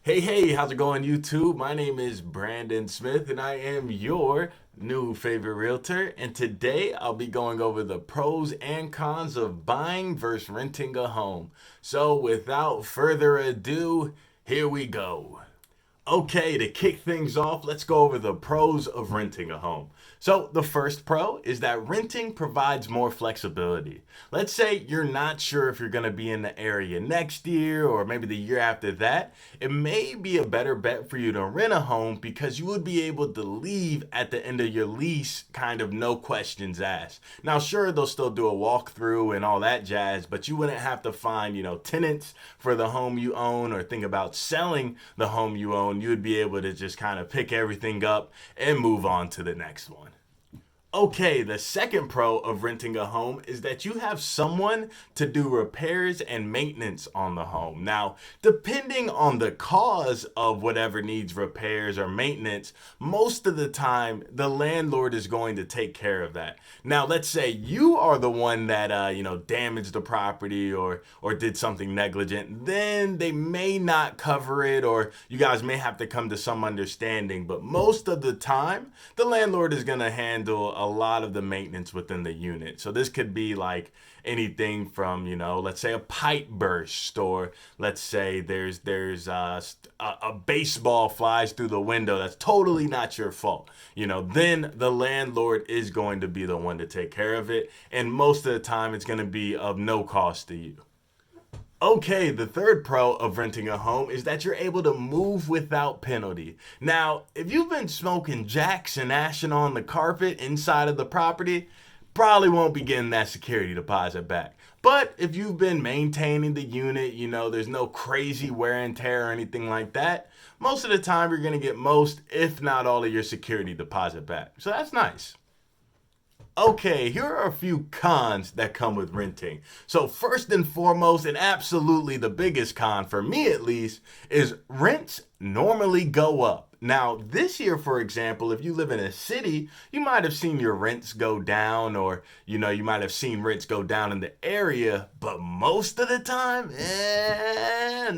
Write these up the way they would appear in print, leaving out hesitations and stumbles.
Hey, how's it going, YouTube? My name is Brandon Smith, and I am your new favorite realtor. And today I'll be going over the pros and cons of buying versus renting a home. So, without further ado, here we go. Okay, to kick things off, let's go over the pros of renting a home. So, the first pro is that renting provides more flexibility. Let's say you're not sure if you're going to be in the area next year or maybe the year after that. It may be a better bet for you to rent a home because you would be able to leave at the end of your lease, kind of no questions asked. Now, sure, they'll still do a walkthrough and all that jazz, but you wouldn't have to find, tenants for the home you own or think about selling the home you own. You would be able to just kind of pick everything up and move on to the next one. Okay, the second pro of renting a home is that you have someone to do repairs and maintenance on the home. Now, depending on the cause of whatever needs repairs or maintenance, most of the time the landlord is going to take care of that. Now, let's say you are the one that damaged the property or did something negligent, then they may not cover it or you guys may have to come to some understanding, but most of the time the landlord is going to handle a lot of the maintenance within the unit. So this could be like anything from, let's say a pipe burst, or let's say there's a baseball flies through the window that's totally not your fault. Then the landlord is going to be the one to take care of it, and most of the time it's going to be of no cost to you. Okay, the third pro of renting a home is that you're able to move without penalty. Now, if you've been smoking jacks and ashing on the carpet inside of the property, probably won't be getting that security deposit back. But if you've been maintaining the unit, there's no crazy wear and tear or anything like that, most of the time you're going to get most, if not all, of your security deposit back. So that's nice. Okay, here are a few cons that come with renting. So, first and foremost, and absolutely the biggest con, for me at least, is rents normally go up. Now, this year, for example, if you live in a city, you might have seen your rents go down, or you might have seen rents go down in the area, but most of the time,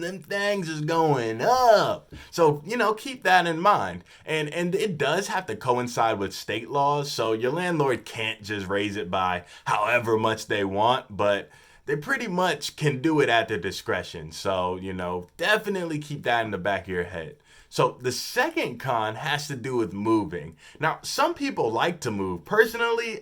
them things is going up. So, keep that in mind. And it does have to coincide with state laws, so your landlord can't just raise it by however much they want, but they pretty much can do it at their discretion. So, definitely keep that in the back of your head. So, the second con has to do with moving. Now, some people like to move. Personally,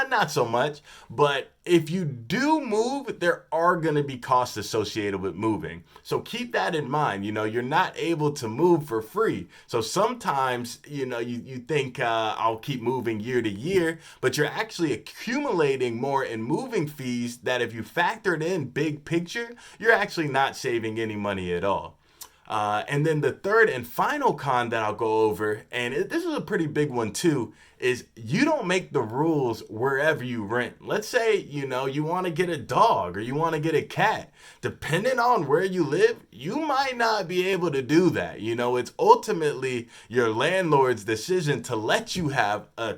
not so much. But if you do move, there are going to be costs associated with moving. So, keep that in mind. You're not able to move for free. So, sometimes, you think I'll keep moving year to year, but you're actually accumulating more in moving fees that if you factored in big picture, you're actually not saving any money at all. And then the third and final con that I'll go over, and this is a pretty big one too, is you don't make the rules wherever you rent. Let's say, you want to get a dog or you want to get a cat. Depending on where you live, you might not be able to do that. It's ultimately your landlord's decision to let you have a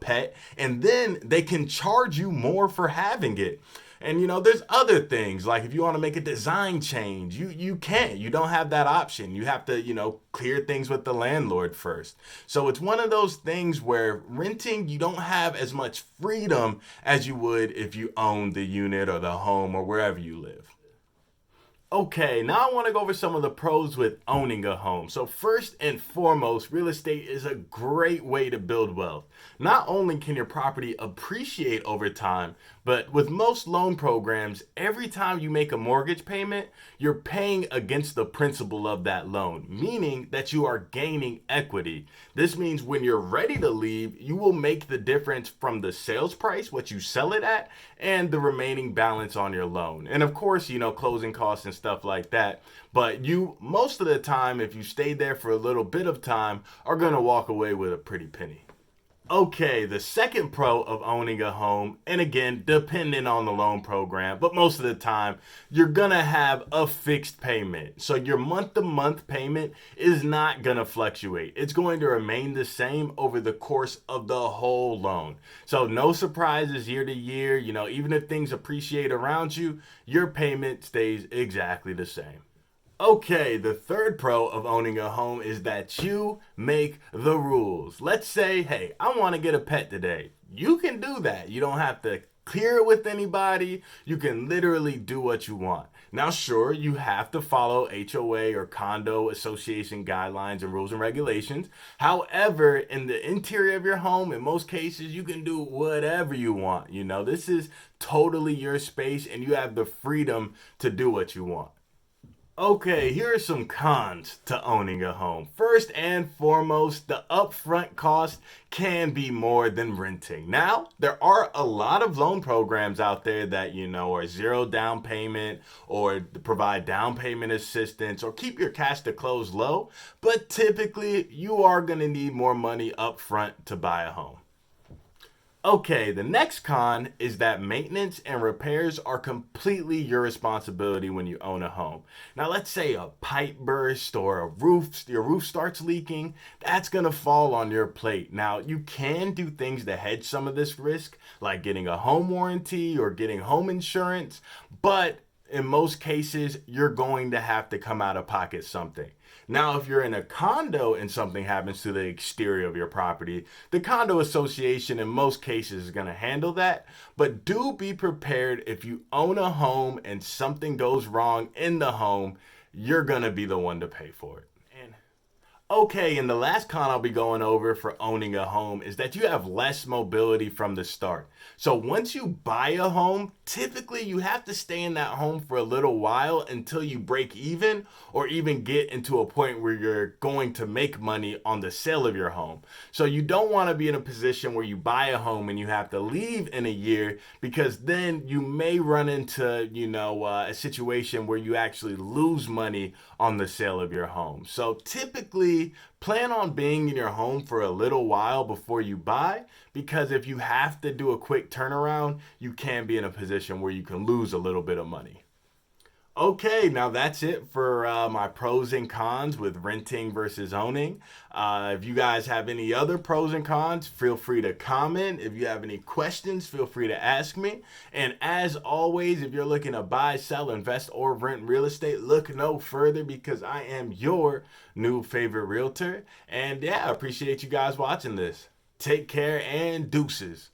pet, and then they can charge you more for having it. And there's other things like if you want to make a design change, you can't. You don't have that option. You have to, clear things with the landlord first. So it's one of those things where renting, you don't have as much freedom as you would if you own the unit or the home or wherever you live. Okay, now I want to go over some of the pros with owning a home. So, first and foremost, real estate is a great way to build wealth. Not only can your property appreciate over time, but with most loan programs, every time you make a mortgage payment, you're paying against the principal of that loan, meaning that you are gaining equity. This means when you're ready to leave, you will make the difference from the sales price, what you sell it at, and the remaining balance on your loan. And of course, closing costs and stuff like that. But you, most of the time, if you stay there for a little bit of time, are going to walk away with a pretty penny. Okay, the second pro of owning a home, and again, depending on the loan program, but most of the time, you're gonna have a fixed payment. So your month to month payment is not gonna fluctuate. It's going to remain the same over the course of the whole loan. So no surprises year to year. Even if things appreciate around you, your payment stays exactly the same. Okay, the third pro of owning a home is that you make the rules. Let's say, hey, I want to get a pet today. You can do that. You don't have to clear it with anybody. You can literally do what you want. Now, sure, you have to follow HOA or condo association guidelines and rules and regulations. However, in the interior of your home, in most cases, you can do whatever you want. This is totally your space and you have the freedom to do what you want. Okay, here are some cons to owning a home. First and foremost, the upfront cost can be more than renting. Now, there are a lot of loan programs out there that, are zero down payment or provide down payment assistance or keep your cash to close low, but typically you are going to need more money upfront to buy a home. Okay, the next con is that maintenance and repairs are completely your responsibility when you own a home. Now, let's say a pipe burst or your roof starts leaking, that's going to fall on your plate. Now, you can do things to hedge some of this risk, like getting a home warranty or getting home insurance, but in most cases, you're going to have to come out of pocket something. Now, if you're in a condo and something happens to the exterior of your property, the condo association in most cases is going to handle that. But do be prepared if you own a home and something goes wrong in the home, you're going to be the one to pay for it. Okay, and the last con I'll be going over for owning a home is that you have less mobility from the start. So once you buy a home, typically you have to stay in that home for a little while until you break even or even get into a point where you're going to make money on the sale of your home. So you don't want to be in a position where you buy a home and you have to leave in a year, because then you may run into, a situation where you actually lose money on the sale of your home. So typically, plan on being in your home for a little while before you buy, because if you have to do a quick turnaround, you can be in a position where you can lose a little bit of money. Okay, now that's it for my pros and cons with renting versus owning. If you guys have any other pros and cons, feel free to comment. If you have any questions, feel free to ask me. And as always, if you're looking to buy, sell, invest, or rent real estate, look no further, because I am your new favorite realtor. And yeah, I appreciate you guys watching this. Take care and deuces.